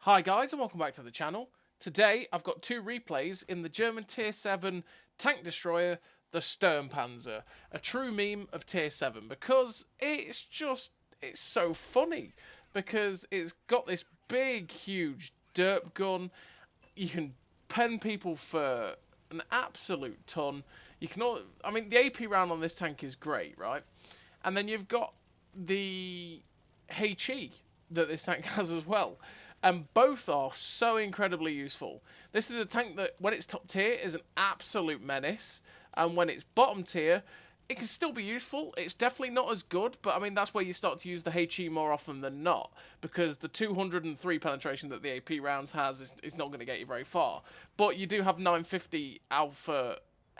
Hi guys and welcome back to the channel. Today I've got two replays in the German Tier 7 tank destroyer, the Sturmpanzer. A true meme of Tier 7 because it's so funny. Because it's got this big huge derp gun. You can pen people for an absolute ton. The AP round on this tank is great, right? And then you've got the HE that this tank has as well. And both are so incredibly useful. This is a tank that, when it's top tier, is an absolute menace. And when it's bottom tier, it can still be useful. It's definitely not as good, but I mean, that's where you start to use the HE more often than not. Because the 203 penetration that the AP rounds has is not going to get you very far. But you do have 950 alpha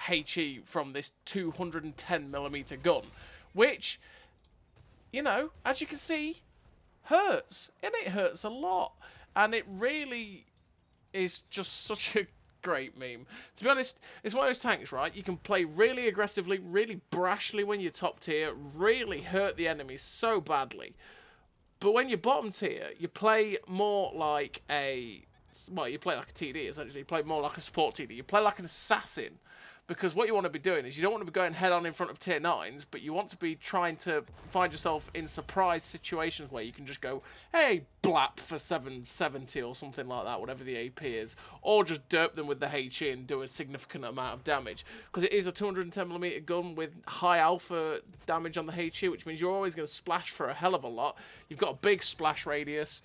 HE from this 210mm gun. Which, you know, as you can see, hurts. And it hurts a lot. And it really is just such a great meme. To be honest, it's one of those tanks, right? You can play really aggressively, really brashly when you're top tier, really hurt the enemies so badly. But when you're bottom tier, you play more like you play like a TD, essentially. You play more like a support TD. You play like an assassin. Because what you want to be doing is you don't want to be going head on in front of tier 9s, but you want to be trying to find yourself in surprise situations where you can just go, hey, blap for 770 or something like that, whatever the AP is, or just derp them with the HE and do a significant amount of damage. Because it is a 210mm gun with high alpha damage on the HE, which means you're always going to splash for a hell of a lot. You've got a big splash radius.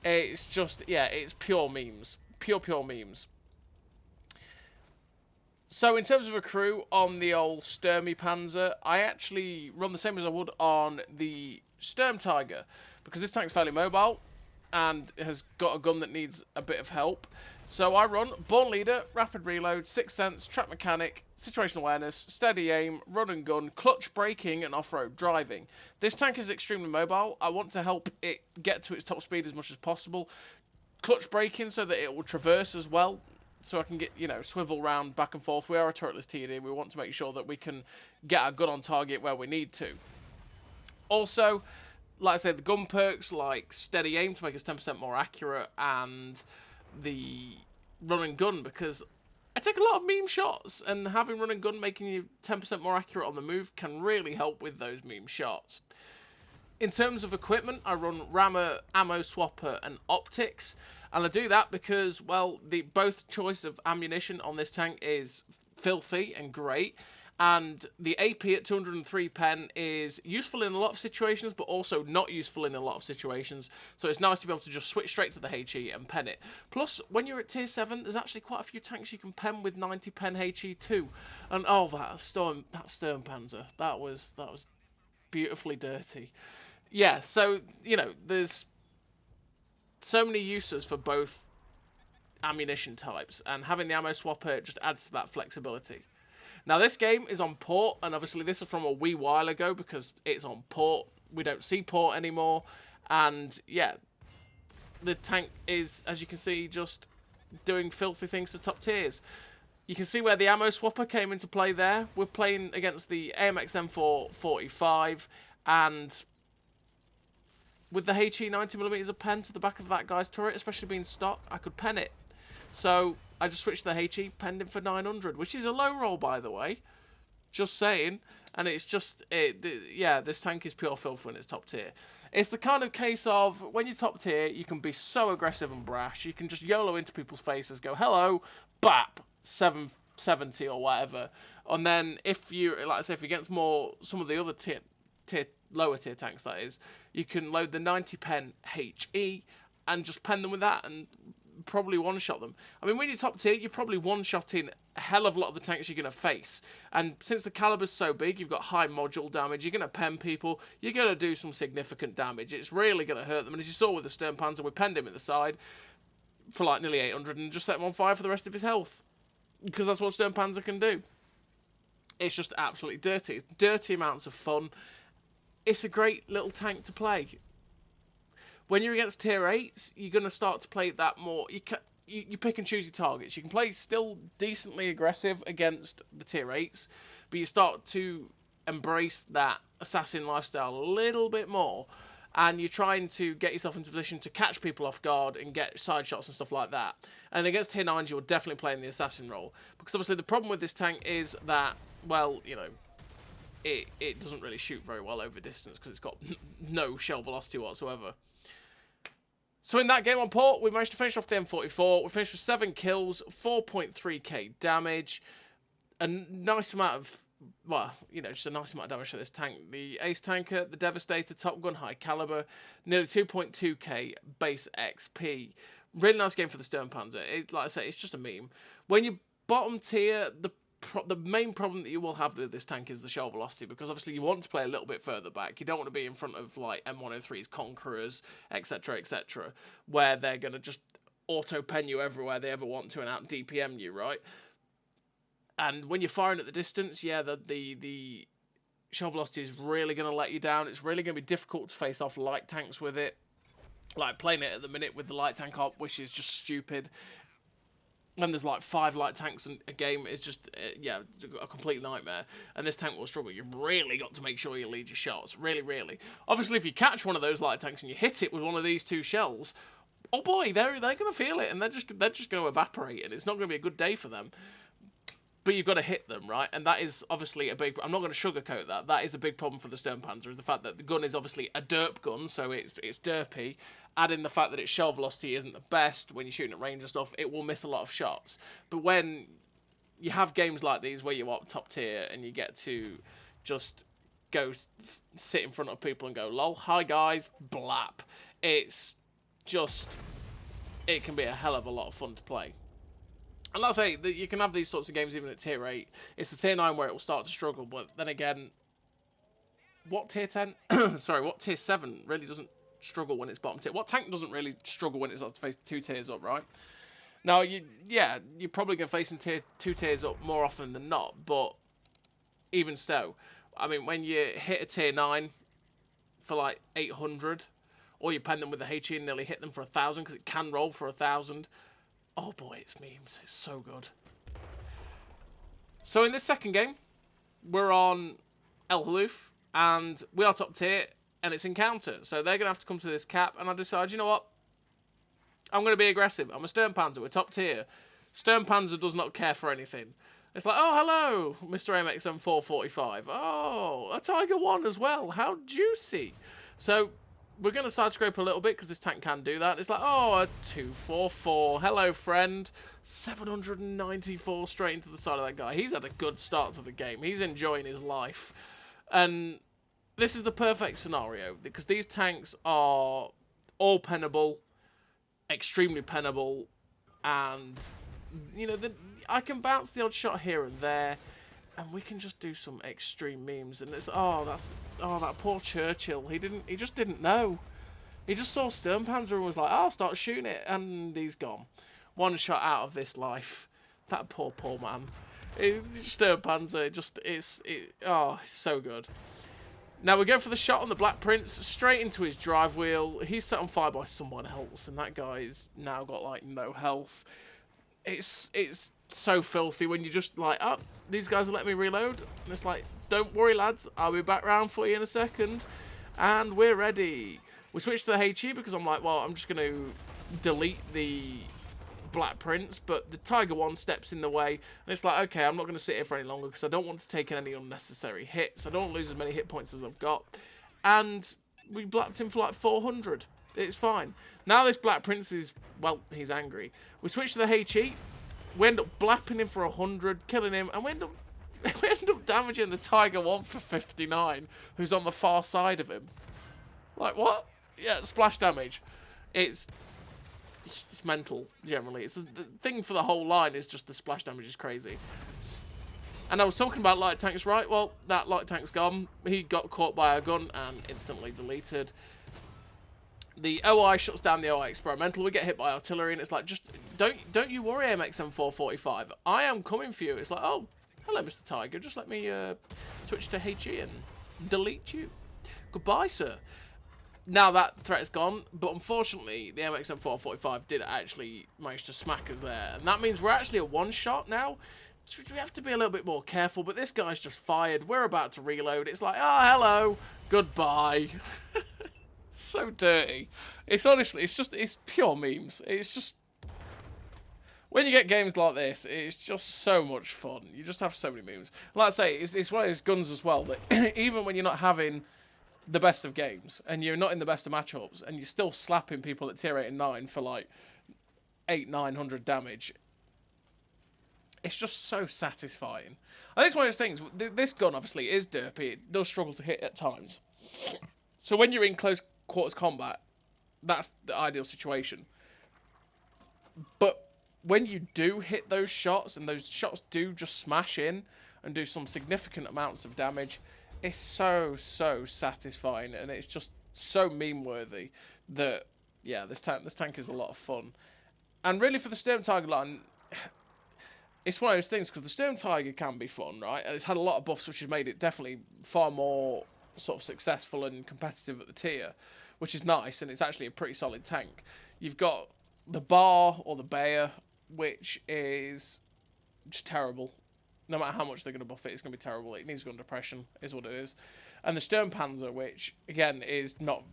It's just, yeah, it's pure memes. Pure memes. So in terms of a crew on the old Sturmpanzer, I actually run the same as I would on the Sturmtiger, because this tank's fairly mobile and has got a gun that needs a bit of help. So I run Born Leader, Rapid Reload, Sixth Sense, Trap Mechanic, Situational Awareness, Steady Aim, Run and Gun, Clutch Braking and Off-Road Driving. This tank is extremely mobile. I want to help it get to its top speed as much as possible. Clutch Braking so that it will traverse as well. So I can get, you know, swivel round back and forth. We are a turretless TD. We want to make sure that we can get our gun on target where we need to. Also, like I said, the gun perks like Steady Aim to make us 10% more accurate, and the Run and Gun, because I take a lot of meme shots, and having Run and Gun making you 10% more accurate on the move can really help with those meme shots. In terms of equipment, I run Rammer, Ammo Swapper, and Optics. And I do that because, well, both choice of ammunition on this tank is filthy and great. And the AP at 203 pen is useful in a lot of situations, but also not useful in a lot of situations. So it's nice to be able to just switch straight to the HE and pen it. Plus, when you're at tier 7, there's actually quite a few tanks you can pen with 90 pen HE too. And oh, that Sturmpanzer, that was beautifully dirty. Yeah, so, you know, there's so many uses for both ammunition types, and having the ammo swapper just adds to that flexibility. Now, this game is on port, and obviously this is from a wee while ago because it's on port. We don't see port anymore, and yeah, the tank is, as you can see, just doing filthy things to top tiers. You can see where the ammo swapper came into play there. We're playing against the AMX M445, and with the HE 90mm of pen to the back of that guy's turret, especially being stock, I could pen it. So I just switched the HE, penned him for 900, which is a low roll, by the way. Just saying. And it's just, yeah, this tank is pure filth when it's top tier. It's the kind of case of, when you're top tier, you can be so aggressive and brash. You can just YOLO into people's faces, go, hello, bap, 770 or whatever. And then if you, like I say, if you're against some of the other lower tier tanks, that is, you can load the 90 pen HE and just pen them with that and probably one-shot them. I mean, when you're top tier, you're probably one-shotting a hell of a lot of the tanks you're going to face. And since the caliber's so big, you've got high module damage, you're going to pen people, you're going to do some significant damage. It's really going to hurt them. And as you saw with the Sturmpanzer, we penned him at the side for like nearly 800 and just set him on fire for the rest of his health. Because that's what Sturmpanzer can do. It's just absolutely dirty. It's dirty amounts of fun. It's a great little tank to play. When you're against tier 8s, you're going to start to play that more. You pick and choose your targets. You can play still decently aggressive against the tier 8s, but you start to embrace that assassin lifestyle a little bit more. and you're trying to get yourself into a position to catch people off guard and get side shots and stuff like that. And against tier 9s, you're definitely playing the assassin role. Because obviously the problem with this tank is that, well, you know, it doesn't really shoot very well over distance because it's got no shell velocity whatsoever. So in that game on port, we managed to finish off the M44. We finished with 7 kills, 4.3k damage, a nice amount of, well, you know, just a nice amount of damage for this tank. The Ace Tanker, the Devastator, Top Gun, High Caliber, nearly 2.2k base XP. Really nice game for the Sturmpanzer. Like I say, it's just a meme. When you bottom tier, the main problem that you will have with this tank is the shell velocity, because obviously you want to play a little bit further back. You don't want to be in front of like M103's Conquerors, etc., etc., where they're going to just auto-pen you everywhere they ever want to and out-DPM you, right? And when you're firing at the distance, yeah, the shell velocity is really going to let you down. It's really going to be difficult to face off light tanks with it. Like playing it at the minute with the light tank op, which is just stupid. When there's like 5 light tanks in a game, it's just, yeah, a complete nightmare. And this tank will struggle. You've really got to make sure you lead your shots. Really, really. Obviously, if you catch one of those light tanks and you hit it with one of these 2 shells, oh boy, they're going to feel it, and they're just going to evaporate, and it's not going to be a good day for them. But you've got to hit them, right? And that is obviously a big... I'm not going to sugarcoat that. That is a big problem for the Sturmpanzer, is the fact that the gun is obviously a derp gun, so it's derpy. Add in the fact that its shell velocity isn't the best when you're shooting at range and stuff, it will miss a lot of shots. But when you have games like these where you're up top tier and you get to just go sit in front of people and go, lol, hi guys, blap. It's just... It can be a hell of a lot of fun to play. And let's say that you can have these sorts of games even at tier 8. It's the tier 9 where it will start to struggle, but then again, what tier 10? Sorry, what tier 7 really doesn't struggle when it's bottom tier? What tank doesn't really struggle when it's up to face 2 tiers up, right? Now, you're probably going to face in 2 tiers up more often than not, but even so, I mean, when you hit a tier 9 for like 800, or you pen them with the HE and nearly hit them for 1,000, because it can roll for 1,000, oh boy, it's memes. It's so good. So in this second game, we're on Halluf, and we are top tier, and it's encounter. So they're going to have to come to this cap, and I decide, you know what? I'm going to be aggressive. I'm a Sturmpanzer. We're top tier. Sturmpanzer does not care for anything. It's like, oh, hello, Mr. MXM 445. Oh, a Tiger 1 as well. How juicy. So we're going to side scrape a little bit because this tank can do that. It's like, oh, a 244. Hello, friend. 794 straight into the side of that guy. He's had a good start to the game. He's enjoying his life. And this is the perfect scenario because these tanks are all pennable, extremely pennable, and, you know, I can bounce the odd shot here and there, and we can just do some extreme memes. And it's, that poor Churchill. He just didn't know. He just saw Sturmpanzer and was like, I'll start shooting it, and he's gone. One shot out of this life. That poor man. Sturmpanzer, it's so good. Now we go for the shot on the Black Prince, straight into his drive wheel. He's set on fire by someone else, and that guy's now got like no health. It's so filthy when you just like, oh, these guys are letting me reload. And it's like, don't worry, lads, I'll be back round for you in a second. And we're ready. We switch to the HE because I'm like, well, I'm just going to delete the Black Prince, but the Tiger 1 steps in the way. And it's like, okay, I'm not going to sit here for any longer because I don't want to take any unnecessary hits. I don't want to lose as many hit points as I've got. And we blapped him for like 400. It's fine. Now this Black Prince is, well, he's angry. We switch to the HE. We end up blapping him for 100, killing him, and we end up damaging the Tiger 1 for 59, who's on the far side of him. Like, what? Yeah, splash damage. It's mental, generally. It's the thing for the whole line is just the splash damage is crazy. And I was talking about light tanks, right? Well, that light tank's gone. He got caught by a gun and instantly deleted. The OI shuts down the OI experimental. We get hit by artillery, and it's like, just don't you worry, MXM 445. I am coming for you. It's like, oh, hello, Mr. Tiger. Just let me switch to HE and delete you. Goodbye, sir. Now that threat is gone, but unfortunately, the MXM 445 did actually manage to smack us there, and that means we're actually a one-shot now. We have to be a little bit more careful, but this guy's just fired. We're about to reload. It's like, oh, hello, goodbye. So dirty. It's honestly, it's pure memes. It's just, when you get games like this, it's just so much fun. You just have so many memes. Like I say, it's one of those guns as well that even when you're not having the best of games and you're not in the best of matchups and you're still slapping people at tier 8 and 9 for like 900 damage, it's just so satisfying. I think it's one of those things. This gun obviously is derpy. It does struggle to hit at times. So when you're in close quarters combat, that's the ideal situation. But when you do hit those shots, and those shots do just smash in and do some significant amounts of damage, it's so satisfying, and it's just so meme-worthy that, yeah, this tank is a lot of fun. And really, for the Sturmtiger line, it's one of those things, because the Sturmtiger can be fun, right? And it's had a lot of buffs, which has made it definitely far more sort of successful and competitive at the tier, which is nice, and it's actually a pretty solid tank. You've got the Bar, or the Bayer, which is just terrible. No matter how much they're going to buff it, it's going to be terrible. It needs gun depression, is what it is. And the Sturmpanzer, which, again, is not...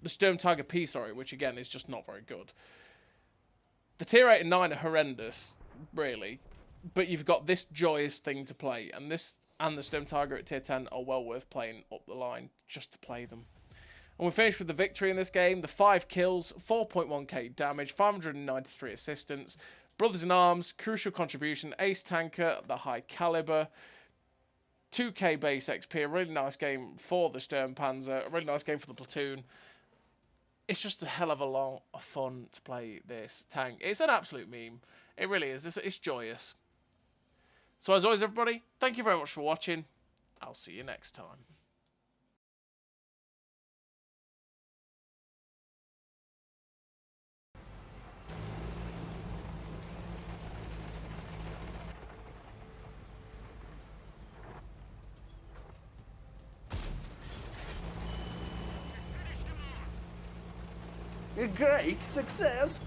The Sturmtiger P, sorry, which, again, is just not very good. The tier 8 and 9 are horrendous, really. But you've got this Joyous thing to play. And this and the Sturmtiger at tier 10 are well worth playing up the line just to play them. And we finished with the victory in this game. The 5 kills, 4.1k damage, 593 assistance. Brothers in Arms, crucial contribution, ace tanker, the high caliber, 2k base XP, a really nice game for the Sturmpanzer, a really nice game for the platoon. It's just a hell of a lot of fun to play this tank. It's an absolute meme. It really is. It's joyous. So as always, everybody, thank you very much for watching. I'll see you next time. A great success!